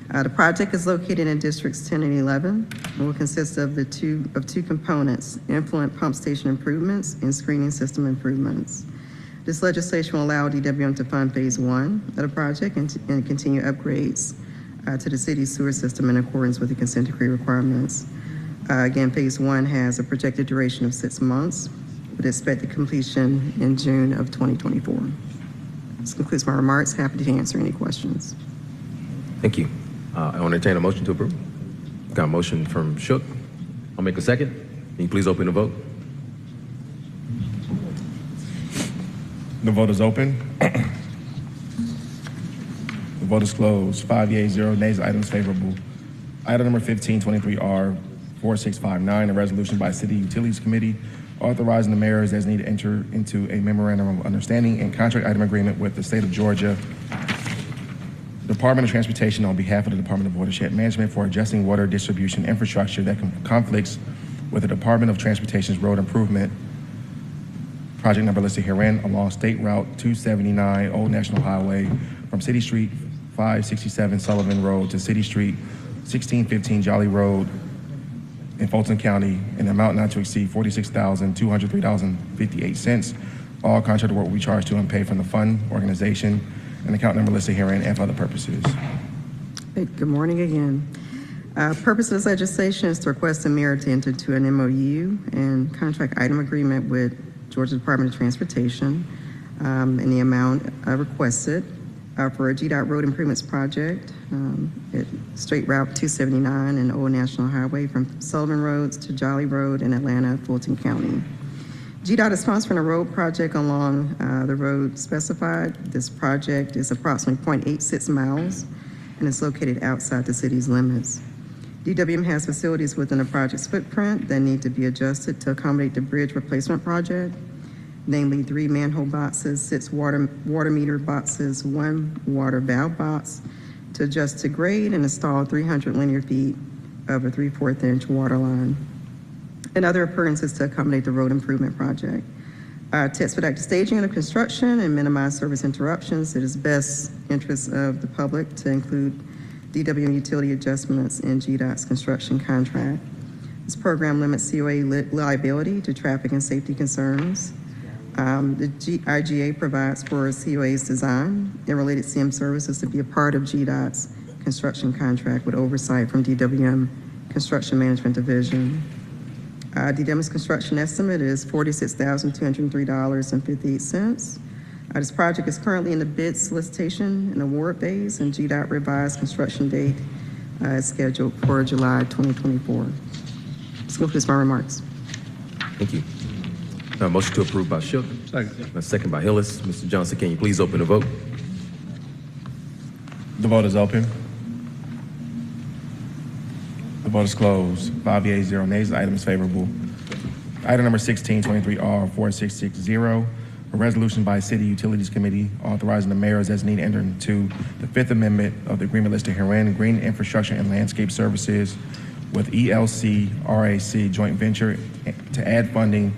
Speaker 3: The project is located in Districts 10 and 11 and will consist of two components: influent pump station improvements and screening system improvements. This legislation will allow DWM to fund Phase 1 of the project and continue upgrades to the city's sewer system in accordance with the consent decree requirements. Again, Phase 1 has a projected duration of 6 months with expected completion in June of 2024. This concludes my remarks. Happy to answer any questions.
Speaker 1: Thank you. I will entertain a motion to approve. Got a motion from Shook. I'll make a second. Can you please open the vote?
Speaker 2: The vote is open. The vote is closed. 5 yeas, 0 nays. Item is favorable. Item number 1523R 4659, a resolution by City Utilities Committee authorizing the mayor as needed to enter into a memorandum of understanding and contract item agreement with the state of Georgia Department of Transportation on behalf of the Department of Watershed Management for adjusting water distribution infrastructure that conflicts with the Department of Transportation's road improvement project number listed herein along State Route 279 Old National Highway from City Street 567 Sullivan Road to City Street 1615 Jolly Road in Fulton County, an amount not to exceed $46,203.58. All contract work will be charged to and paid from the fund, organization, and account number listed herein and for other purposes.
Speaker 3: Hey, good morning again. Purpose of this legislation is to request the mayor to enter into an MOU and contract item agreement with Georgia Department of Transportation in the amount requested for a GDOT road improvements project at State Route 279 and Old National Highway from Sullivan Roads to Jolly Road in Atlanta, Fulton County. GDOT is sponsoring a road project along the road specified. This project is approximately 0.86 miles and is located outside the city's limits. DWM has facilities within the project's footprint that need to be adjusted to accommodate the bridge replacement project, namely 3 manhole boxes, 6 water meter boxes, 1 water valve box to adjust to grade and install 300 linear feet of a 3/4-inch water line, and other occurrences to accommodate the road improvement project. To expedite the staging of construction and minimize service interruptions, it is best interest of the public to include DWM utility adjustments in GDOT's construction contract. This program limits COA liability to traffic and safety concerns. The IGA provides for COA's design and related CM services to be a part of GDOT's construction contract with oversight from DWM Construction Management Division. DWM's construction estimate is $46,203.58. This project is currently in the bid solicitation and award phase, and GDOT revised construction date is scheduled for July 2024. This concludes my remarks.
Speaker 1: Thank you. Motion to approve by Shook.
Speaker 4: Second.
Speaker 1: A second by Hillis. Mr. Johnson, can you please open the vote?
Speaker 2: The vote is open. The vote is closed. 5 yeas, 0 nays. The item is favorable. Item number 1623R4660, a resolution by City Utilities Committee authorizing the mayor as needed enter into the Fifth Amendment of the agreement listed herein, Green Infrastructure and Landscape Services with ELC RAC joint venture to add funding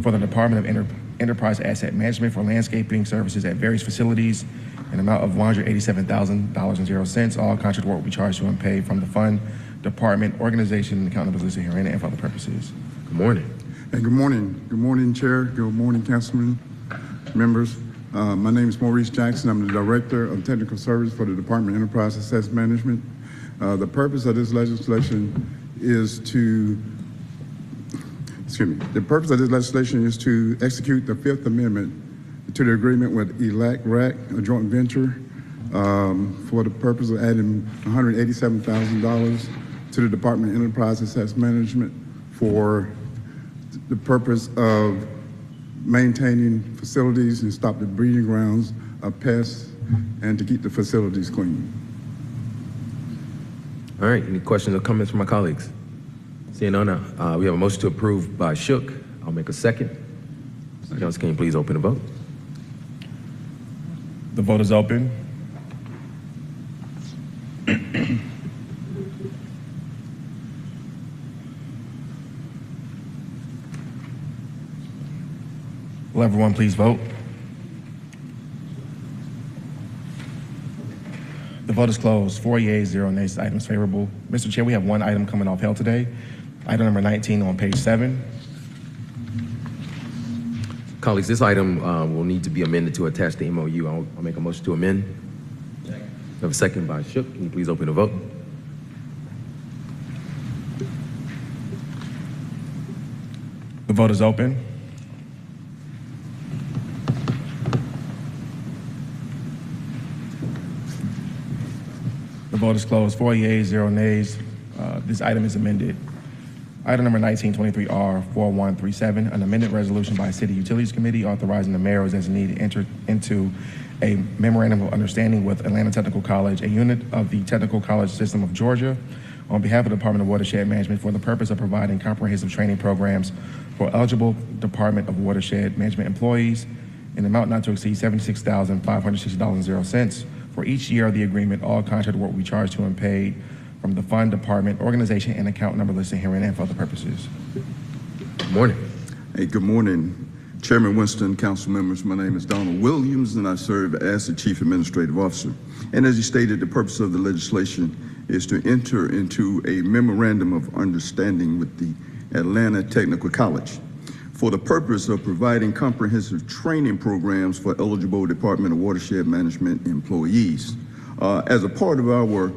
Speaker 2: for the Department of Enterprise Asset Management for landscaping services at various facilities in an amount of $187,000.00. All contract work will be charged to and paid from the fund, department, organization, and account numbers listed herein and for other purposes.
Speaker 1: Good morning.
Speaker 9: Hey, good morning. Good morning, Chair. Good morning, Councilman, members. My name is Maurice Jackson. I'm the Director of Technical Service for the Department of Enterprise Asset Management. The purpose of this legislation is to, the purpose of this legislation is to execute the Fifth Amendment to the agreement with ELAC-RAC, a joint venture, for the purpose of adding $187,000 to the Department of Enterprise Asset Management for the purpose of maintaining facilities and stop the breeding grounds of pests and to keep the facilities clean.
Speaker 1: All right, any questions or comments from my colleagues? Seeing none, we have a motion to approve by Shook. I'll make a second. Mr. Johnson, can you please open the vote?
Speaker 2: The vote is open. Will everyone please vote? The vote is closed. 4 yeas, 0 nays. The item is favorable. Mr. Chair, we have one item coming off held today. Item number 19 on page 7.
Speaker 1: Colleagues, this item will need to be amended to attach the MOU. I'll make a motion to amend. I have a second by Shook. Can you please open the vote?
Speaker 2: The vote is open. The vote is closed. 4 yeas, 0 nays. This item is amended. Item number 1923R4137, an amended resolution by City Utilities Committee authorizing the mayor as needed enter into a memorandum of understanding with Atlanta Technical College, a unit of the Technical College System of Georgia, on behalf of the Department of Watershed Management for the purpose of providing comprehensive training programs for eligible Department of Watershed Management employees in an amount not to exceed $76,560.00. For each year of the agreement, all contract work will be charged to and paid from the fund, department, organization, and account number listed herein and for other purposes.
Speaker 1: Good morning.
Speaker 10: Hey, good morning, Chairman Winston, council members. My name is Donald Williams, and I serve as the Chief Administrative Officer. And as you stated, the purpose of the legislation is to enter into a memorandum of understanding with the Atlanta Technical College for the purpose of providing comprehensive training programs for eligible Department of Watershed Management employees. As a part of our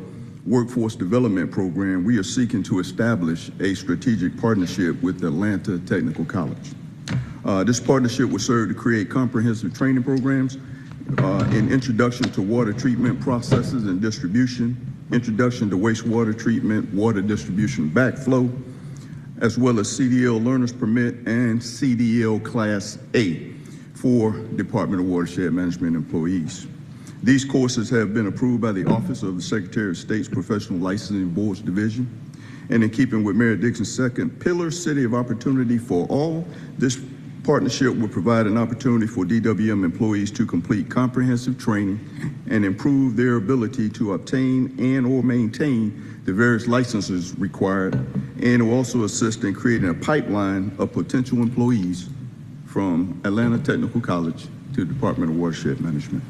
Speaker 10: workforce development program, we are seeking to establish a strategic partnership with the Atlanta Technical College. This partnership will serve to create comprehensive training programs in introduction to water treatment processes and distribution, introduction to wastewater treatment, water distribution backflow, as well as CDL Learner's Permit and CDL Class A for Department of Watershed Management employees. These courses have been approved by the Office of the Secretary of State's Professional Licensing Boards Division. And in keeping with Mayor Dixon's second pillar, City of Opportunity for All, this partnership will provide an opportunity for DWM employees to complete comprehensive training and improve their ability to obtain and/or maintain the various licenses required, and will also assist in creating a pipeline of potential employees from Atlanta Technical College to the Department of Watershed Management.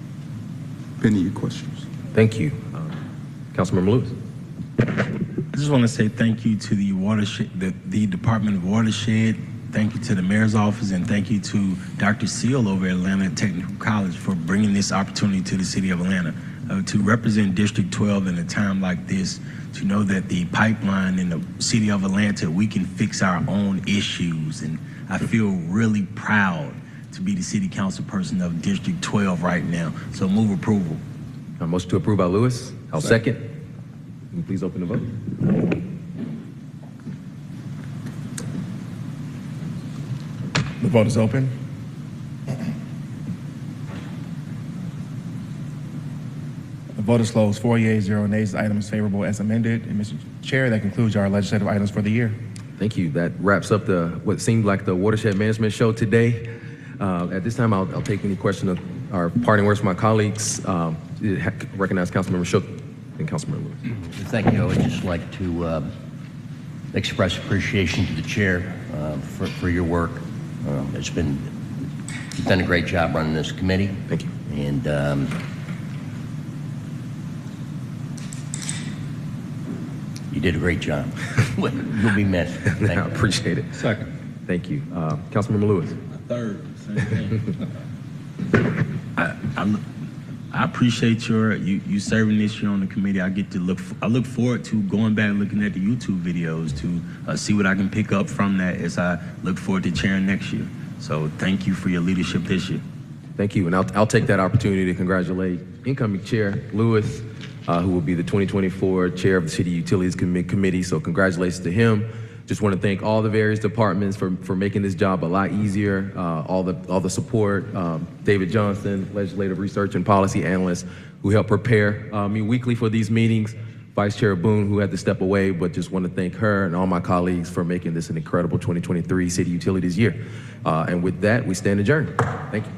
Speaker 10: Any of your questions?
Speaker 1: Thank you. Councilmember Lewis.
Speaker 5: I just want to say thank you to the watershed, the Department of Watershed. Thank you to the mayor's office, and thank you to Dr. Seal over at Atlanta Technical College for bringing this opportunity to the city of Atlanta. To represent District 12 in a time like this, to know that the pipeline in the city of Atlanta, we can fix our own issues. And I feel really proud to be the city council person of District 12 right now. So move approval.
Speaker 1: A motion to approve by Lewis. I'll second. Can you please open the vote?
Speaker 2: The vote is open. The vote is closed. 4 yeas, 0 nays. The item is favorable as amended. And Mr. Chair, that concludes our legislative items for the year.
Speaker 1: Thank you. That wraps up what seemed like the Watershed Management Show today. At this time, I'll take any question of our parting words from my colleagues. Recognize Councilmember Shook and Councilmember Lewis.
Speaker 11: Thank you. I would just like to express appreciation to the chair for your work. You've done a great job running this committee.
Speaker 1: Thank you.
Speaker 11: And you did a great job. You'll be missed. Thank
Speaker 1: I
Speaker 11: you.
Speaker 1: appreciate it.
Speaker 4: Second.
Speaker 1: Thank you. Councilmember Lewis.
Speaker 5: Third, same thing. I appreciate you serving this year on the committee. I look forward to going back and looking at the YouTube videos to see what I can pick up from that as I look forward to chairing next year. So thank you for your leadership this year.
Speaker 1: Thank you. And I'll take that opportunity to congratulate incoming Chair Lewis, who will be the 2024 Chair of the City Utilities Committee. So congratulations to him. Just want to thank all the various departments for making this job a lot easier. All the support. David Johnson, legislative research and policy analyst, who helped prepare me weekly for these meetings. Vice Chair Boone, who had to step away, but just want to thank her and all my colleagues for making this an incredible 2023 City Utilities year. And with that, we stand adjourned. Thank you.